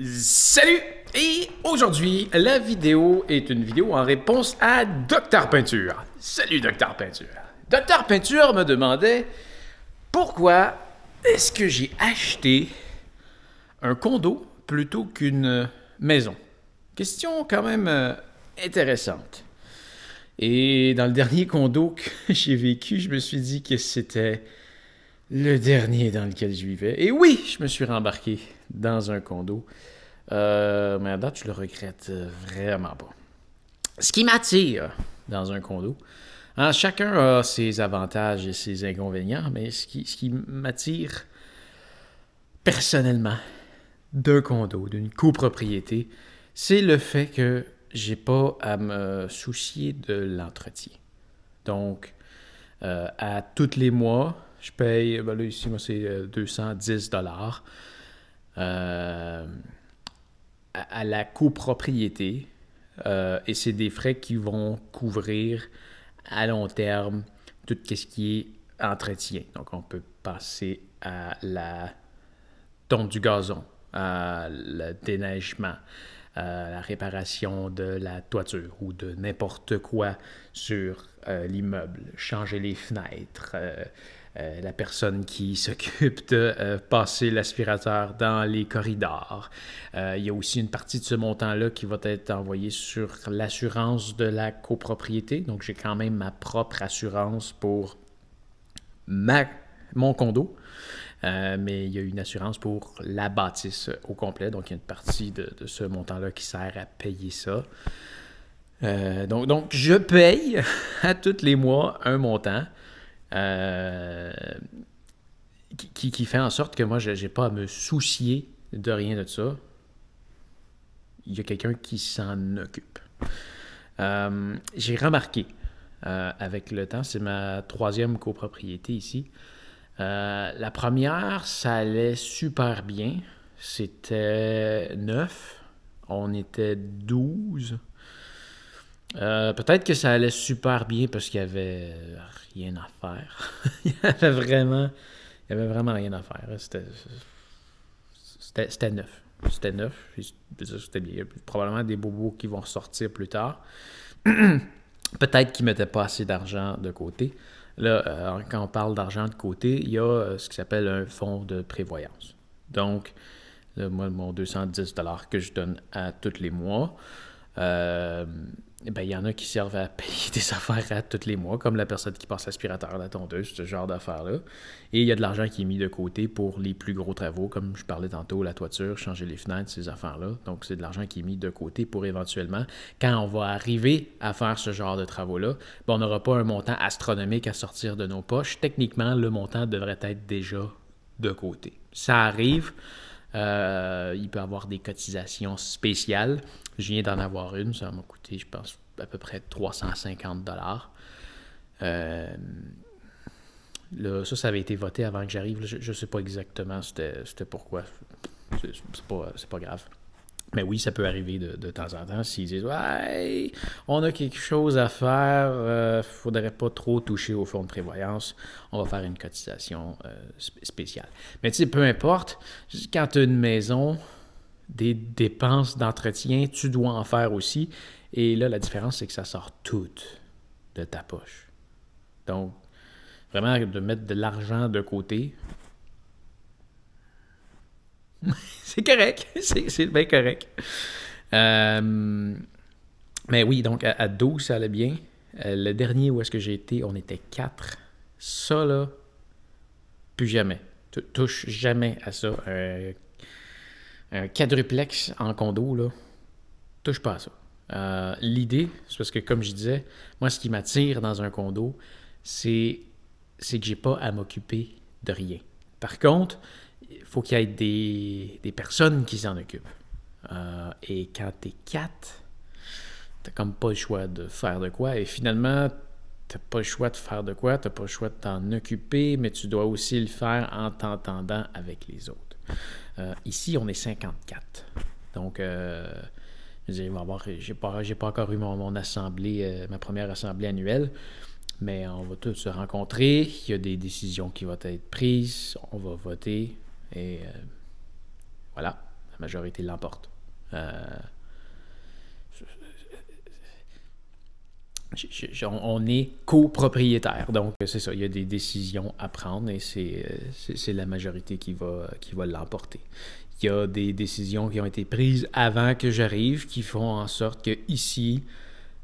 Salut! Et aujourd'hui, la vidéo est une vidéo en réponse à Docteur Peinture. Salut Docteur Peinture. Docteur Peinture me demandait pourquoi est-ce que j'ai acheté un condo plutôt qu'une maison. Question quand même intéressante. Et dans le dernier condo que j'ai vécu, je me suis dit que c'était le dernier dans lequel je vivais. Et oui, je me suis rembarqué dans un condo. Mais à date, je le regrette vraiment pas. Ce qui m'attire dans un condo, hein, chacun a ses avantages et ses inconvénients, mais ce qui m'attire personnellement d'un condo, d'une copropriété, c'est le fait que j'ai pas à me soucier de l'entretien. Donc, à tous les mois, je paye, ben là ici, moi c'est 210 $. À la copropriété, et c'est des frais qui vont couvrir à long terme tout ce qui est entretien. Donc, on peut passer à la tonte du gazon, à le déneigement, à la réparation de la toiture ou de n'importe quoi sur l'immeuble, changer les fenêtres, la personne qui s'occupe de passer l'aspirateur dans les corridors. Il y a aussi une partie de ce montant-là qui va être envoyée sur l'assurance de la copropriété. Donc, j'ai quand même ma propre assurance pour mon condo. Mais il y a une assurance pour la bâtisse au complet. Donc, il y a une partie de ce montant-là qui sert à payer ça. Donc, je paye à tous les mois un montant qui fait en sorte que moi, je n'ai pas à me soucier de rien de ça. Il y a quelqu'un qui s'en occupe. J'ai remarqué avec le temps, c'est ma 3e copropriété ici. La première, ça allait super bien. C'était 9. On était 12. Peut-être que ça allait super bien parce qu'il n'y avait rien à faire. il y avait vraiment rien à faire. C'était 9. C'était 9. C'était bien. Il y a probablement des bobos qui vont ressortir plus tard. Peut-être qu'ils ne mettaient pas assez d'argent de côté. Là, quand on parle d'argent de côté, il y a ce qui s'appelle un fonds de prévoyance. Donc, là, moi, mon 210 $ que je donne à tous les mois, il y en a qui servent à payer des affaires à tous les mois, comme la personne qui passe l'aspirateur, la tondeuse, ce genre d'affaires-là. Et il y a de l'argent qui est mis de côté pour les plus gros travaux, comme je parlais tantôt, la toiture, changer les fenêtres, ces affaires-là. Donc, c'est de l'argent qui est mis de côté pour éventuellement, quand on va arriver à faire ce genre de travaux-là, on n'aura pas un montant astronomique à sortir de nos poches. Techniquement, le montant devrait être déjà de côté. Ça arrive. Il peut y avoir des cotisations spéciales. Je viens d'en avoir une. Ça m'a coûté, je pense, à peu près 350 $. Là, ça avait été voté avant que j'arrive. Je ne sais pas exactement c'était pourquoi. C'est pas grave. Mais oui, ça peut arriver de temps en temps s'ils disent « Ouais, on a quelque chose à faire, faudrait pas trop toucher au fonds de prévoyance, on va faire une cotisation spéciale. » Mais tu sais, peu importe, quand tu as une maison, des dépenses d'entretien, tu dois en faire aussi. Et là, la différence, c'est que ça sort tout de ta poche. Donc, vraiment, de mettre de l'argent de côté, c'est correct, c'est bien correct. Mais oui, donc à 12, ça allait bien. Le dernier où est-ce que j'ai été, on était 4. Ça, là, plus jamais. Touche jamais à ça. Un quadruplex en condo, là, touche pas à ça. L'idée, c'est parce que, comme je disais, moi, ce qui m'attire dans un condo, c'est que j'ai pas à m'occuper de rien. Par contre, il faut qu'il y ait des personnes qui s'en occupent. Et quand t'es 4, t'as comme pas le choix de faire de quoi. Et finalement, t'as pas le choix de faire de quoi, t'as pas le choix de t'en occuper, mais tu dois aussi le faire en t'entendant avec les autres. Ici, on est 54. Donc, j'ai pas encore eu mon assemblée, ma première assemblée annuelle, mais on va tous se rencontrer. Il y a des décisions qui vont être prises, on va voter, et voilà. majorité l'emporte. On est copropriétaire, donc c'est ça, il y a des décisions à prendre et c'est la majorité qui va l'emporter. Il y a des décisions qui ont été prises avant que j'arrive qui font en sorte que ici,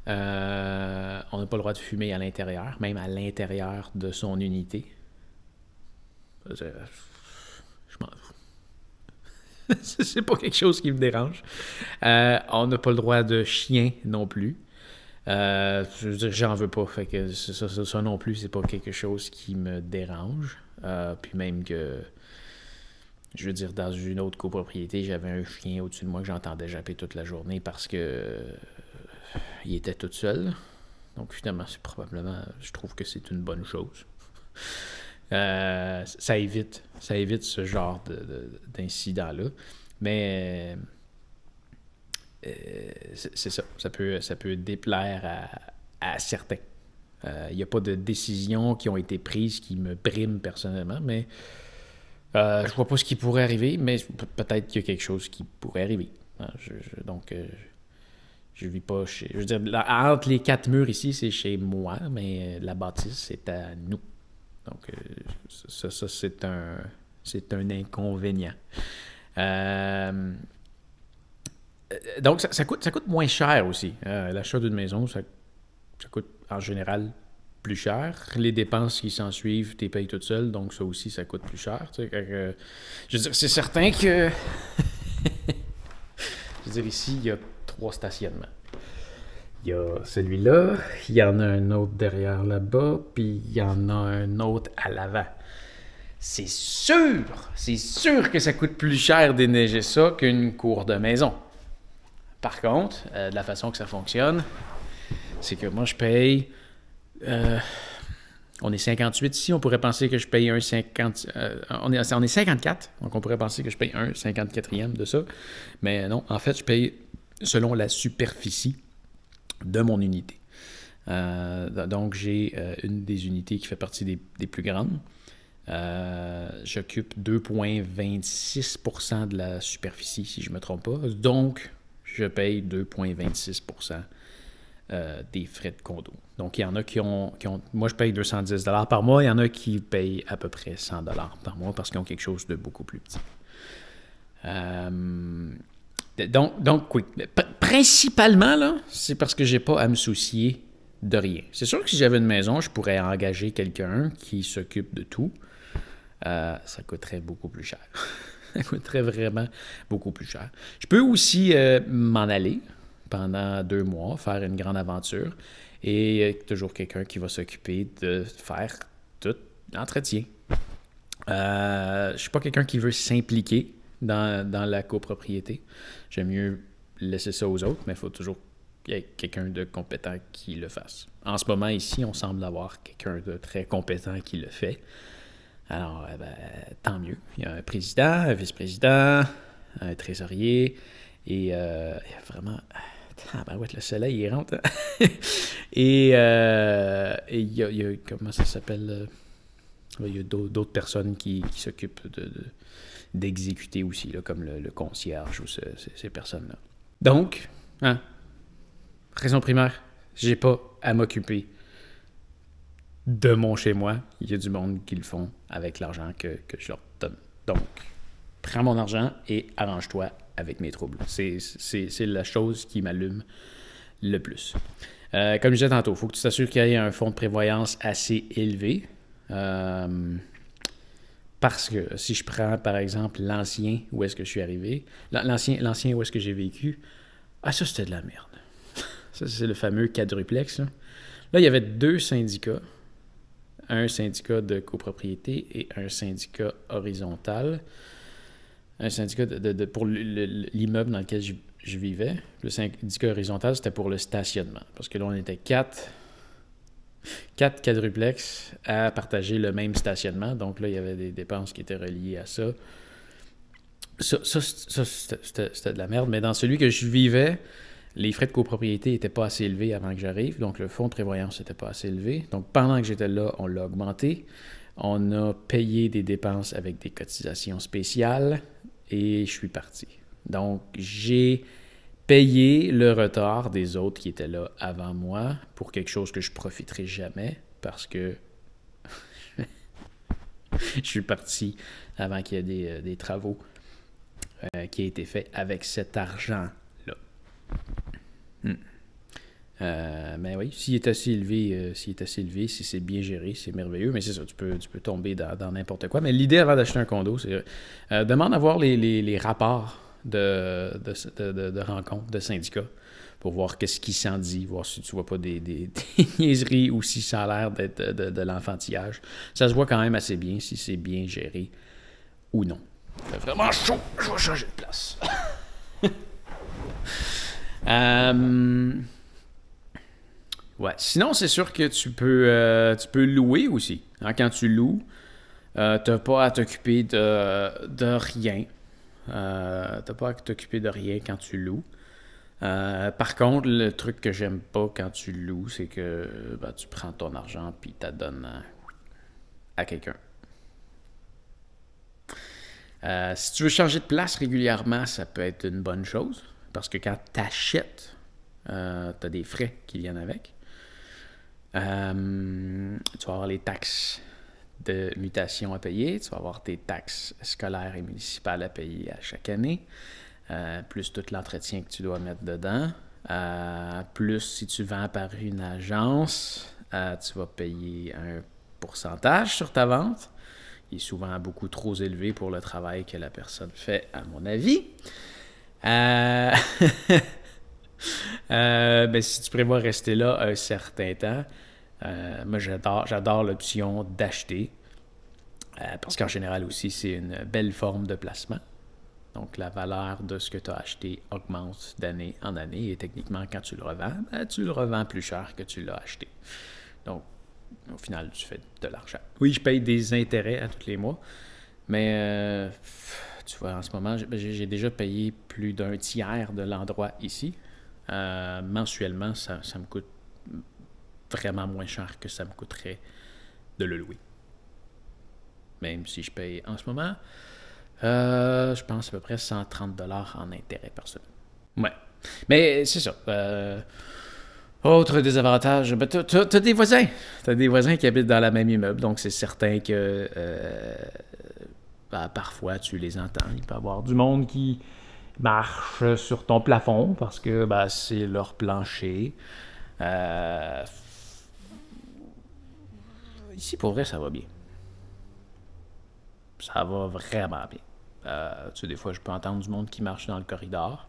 on n'a pas le droit de fumer à l'intérieur, même à l'intérieur de son unité. Je m'en fous. C'est pas quelque chose qui me dérange. On n'a pas le droit de chien non plus. Je veux dire, j'en veux pas. Fait que ça non plus, c'est pas quelque chose qui me dérange. Puis même que, je veux dire, dans une autre copropriété, j'avais un chien au-dessus de moi que j'entendais japper toute la journée parce que il était tout seul. Donc finalement, c'est probablement, je trouve que c'est une bonne chose. Ça évite ce genre d'incident-là. Mais c'est ça. Ça peut déplaire à certains. Il n'y a pas de décisions qui ont été prises qui me briment personnellement, mais je vois pas ce qui pourrait arriver, mais peut-être qu'il y a quelque chose qui pourrait arriver. Donc, je vis pas chez... Je veux dire, entre les 4 murs ici, c'est chez moi, mais la bâtisse, c'est à nous. Donc, ça c'est un inconvénient. Donc, ça coûte moins cher aussi. L'achat d'une maison, ça coûte en général plus cher. Les dépenses qui s'en suivent, tu les payes toute seule, donc ça aussi, ça coûte plus cher. Je veux dire, c'est certain que... Je veux dire, ici, il y a 3 stationnements. Il y a celui-là, il y en a un autre derrière là-bas, puis il y en a un autre à l'avant. C'est sûr que ça coûte plus cher déneiger ça qu'une cour de maison. Par contre, de la façon que ça fonctionne, c'est que moi, je paye... on est 58 ici, on pourrait penser que je paye un 50... on est 54, donc on pourrait penser que je paye un 54e de ça. Mais non, en fait, je paye selon la superficie de mon unité. Donc, j'ai une des unités qui fait partie des plus grandes. J'occupe 2,26% de la superficie, si je ne me trompe pas. Donc, je paye 2,26% des frais de condo. Donc, il y en a qui ont... Moi, je paye 210 $ par mois. Il y en a qui payent à peu près 100 $ par mois parce qu'ils ont quelque chose de beaucoup plus petit. Donc, oui. Principalement, là, c'est parce que j'ai pas à me soucier de rien. C'est sûr que si j'avais une maison, je pourrais engager quelqu'un qui s'occupe de tout. Ça coûterait beaucoup plus cher. Ça coûterait vraiment beaucoup plus cher. Je peux aussi m'en aller pendant 2 mois, faire une grande aventure, et toujours quelqu'un qui va s'occuper de faire tout l'entretien. Je ne suis pas quelqu'un qui veut s'impliquer dans la copropriété. J'aime mieux laisser ça aux autres, mais il faut toujours qu'il y ait quelqu'un de compétent qui le fasse. En ce moment, ici, on semble avoir quelqu'un de très compétent qui le fait. Alors, tant mieux. Il y a un président, un vice-président, un trésorier, et il y a vraiment... ouais, le soleil, il rentre. Et il y a... Comment ça s'appelle? Il y a d'autres personnes qui s'occupent d'exécuter aussi, là, comme le concierge ou ces personnes-là. Donc, raison primaire, j'ai pas à m'occuper de mon chez-moi. Il y a du monde qui le font avec l'argent que je leur donne. Donc, prends mon argent et arrange-toi avec mes troubles. C'est la chose qui m'allume le plus. Comme je disais tantôt, il faut que tu t'assures qu'il y ait un fonds de prévoyance assez élevé. Parce que si je prends, par exemple, l'ancien où est-ce que je suis arrivé, l'ancien où est-ce que j'ai vécu, ça, c'était de la merde. Ça, c'est le fameux quadruplex. Là, il y avait 2 syndicats. Un syndicat de copropriété et un syndicat horizontal. Un syndicat pour l'immeuble dans lequel je vivais. Le syndicat horizontal, c'était pour le stationnement. Parce que là, on était 4 quadruplex à partager le même stationnement. Donc là, il y avait des dépenses qui étaient reliées à ça. Ça c'était de la merde. Mais dans celui que je vivais, les frais de copropriété n'étaient pas assez élevés avant que j'arrive. Donc le fonds de prévoyance n'était pas assez élevé. Donc pendant que j'étais là, on l'a augmenté. On a payé des dépenses avec des cotisations spéciales et je suis parti. Donc, j'ai payé le retard des autres qui étaient là avant moi pour quelque chose que je profiterai jamais parce que je suis parti avant qu'il y ait des travaux qui aient été faits avec cet argent-là. Mais oui, s'il est assez élevé, si c'est bien géré, c'est merveilleux. Mais c'est ça, tu peux tomber dans n'importe quoi. Mais l'idée avant d'acheter un condo, c'est demande à voir les rapports de rencontres, de syndicats, pour voir qu'est-ce qui s'en dit, voir si tu vois pas des niaiseries ou si ça a l'air d'être de l'enfantillage. Ça se voit quand même assez bien si c'est bien géré ou non. C'est vraiment chaud, je vais changer de place. Ouais. Sinon, c'est sûr que tu peux louer aussi. Hein, quand tu loues, tu n'as pas à t'occuper de rien. T'as pas à t'occuper de rien quand tu loues. Par contre, le truc que j'aime pas quand tu loues, c'est que tu prends ton argent puis tu la donnes à quelqu'un. Si tu veux changer de place régulièrement, ça peut être une bonne chose. Parce que quand tu achètes, tu as des frais qui viennent avec. Tu vas avoir les taxes de mutation à payer, tu vas avoir tes taxes scolaires et municipales à payer à chaque année, plus tout l'entretien que tu dois mettre dedans, plus si tu vends par une agence, tu vas payer un pourcentage sur ta vente, qui est souvent beaucoup trop élevé pour le travail que la personne fait, à mon avis. Ben, si tu prévois rester là un certain temps, moi j'adore l'option d'acheter parce qu'en général aussi c'est une belle forme de placement. Donc la valeur de ce que tu as acheté augmente d'année en année et techniquement quand tu le revends plus cher que tu l'as acheté. Donc au final tu fais de l'argent. Oui, je paye des intérêts à tous les mois, mais tu vois en ce moment j'ai déjà payé plus d'un tiers de l'endroit ici. Mensuellement, ça me coûte vraiment moins cher que ça me coûterait de le louer. Même si je paye en ce moment, je pense à peu près 130$ en intérêt par semaine. Ouais. Mais c'est ça. Autre désavantage, t'as des voisins. T'as des voisins qui habitent dans la même immeuble, donc c'est certain que parfois tu les entends. Il peut y avoir du monde qui marche sur ton plafond parce que c'est leur plancher. Ici, pour vrai, ça va bien. Ça va vraiment bien. Tu sais, des fois, je peux entendre du monde qui marche dans le corridor.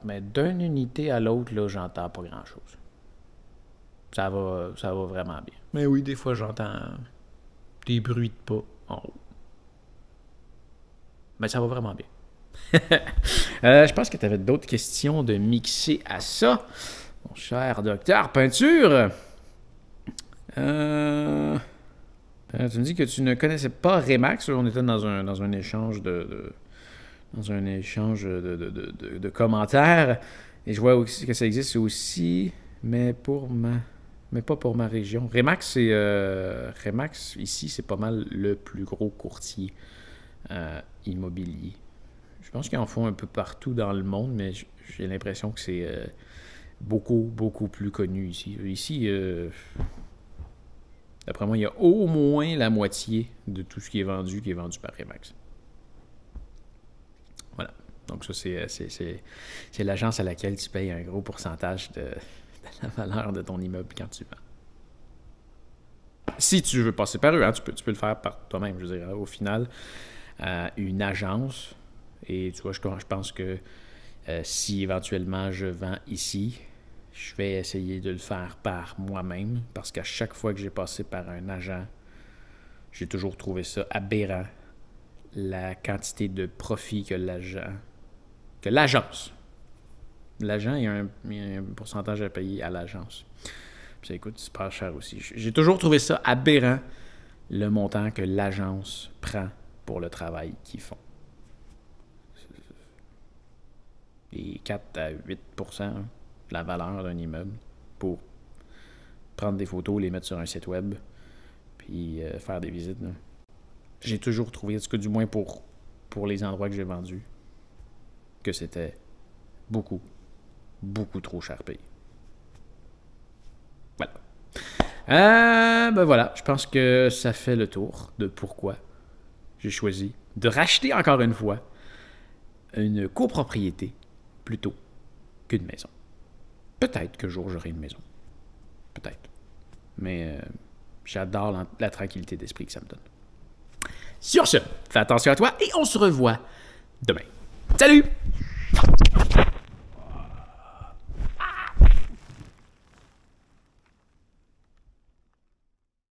Mais d'une unité à l'autre, là, j'entends pas grand-chose. Ça va vraiment bien. Mais oui, des fois, j'entends des bruits de pas en haut. Mais ça va vraiment bien. Je pense que tu avais d'autres questions de mixer à ça. Mon cher docteur Peinture. Tu me dis que tu ne connaissais pas Remax. On était dans un échange de commentaires. Et je vois aussi que ça existe aussi, mais pas pour ma région. Remax, Remax, ici, c'est pas mal le plus gros courtier immobilier. Je pense qu'ils en font un peu partout dans le monde, mais j'ai l'impression que c'est beaucoup, beaucoup plus connu ici. Ici, d'après moi, il y a au moins la moitié de tout ce qui est vendu par Remax. Voilà. Donc ça, c'est l'agence à laquelle tu payes un gros pourcentage de la valeur de ton immeuble quand tu vends. Si tu veux passer par eux, hein, tu peux le faire par toi-même. Je veux dire, au final, une agence, et tu vois, je pense que si éventuellement je vends ici, je vais essayer de le faire par moi-même parce qu'à chaque fois que j'ai passé par un agent, j'ai toujours trouvé ça aberrant, la quantité de profit que l'agence. L'agent, il y a un pourcentage à payer à l'agence. Puis ça coûte super cher aussi. J'ai toujours trouvé ça aberrant, le montant que l'agence prend pour le travail qu'ils font. Et 4 à 8% de la valeur d'un immeuble pour prendre des photos, les mettre sur un site web, puis faire des visites. Là. J'ai toujours trouvé, en tout cas du moins pour pour les endroits que j'ai vendus que c'était beaucoup, beaucoup trop cher payé. Voilà. Ben voilà, je pense que ça fait le tour de pourquoi j'ai choisi de racheter encore une fois une copropriété plutôt qu'une maison. Peut-être qu'un jour j'aurai une maison. Peut-être. Mais j'adore la tranquillité d'esprit que ça me donne. Sur ce, fais attention à toi et on se revoit demain. Salut!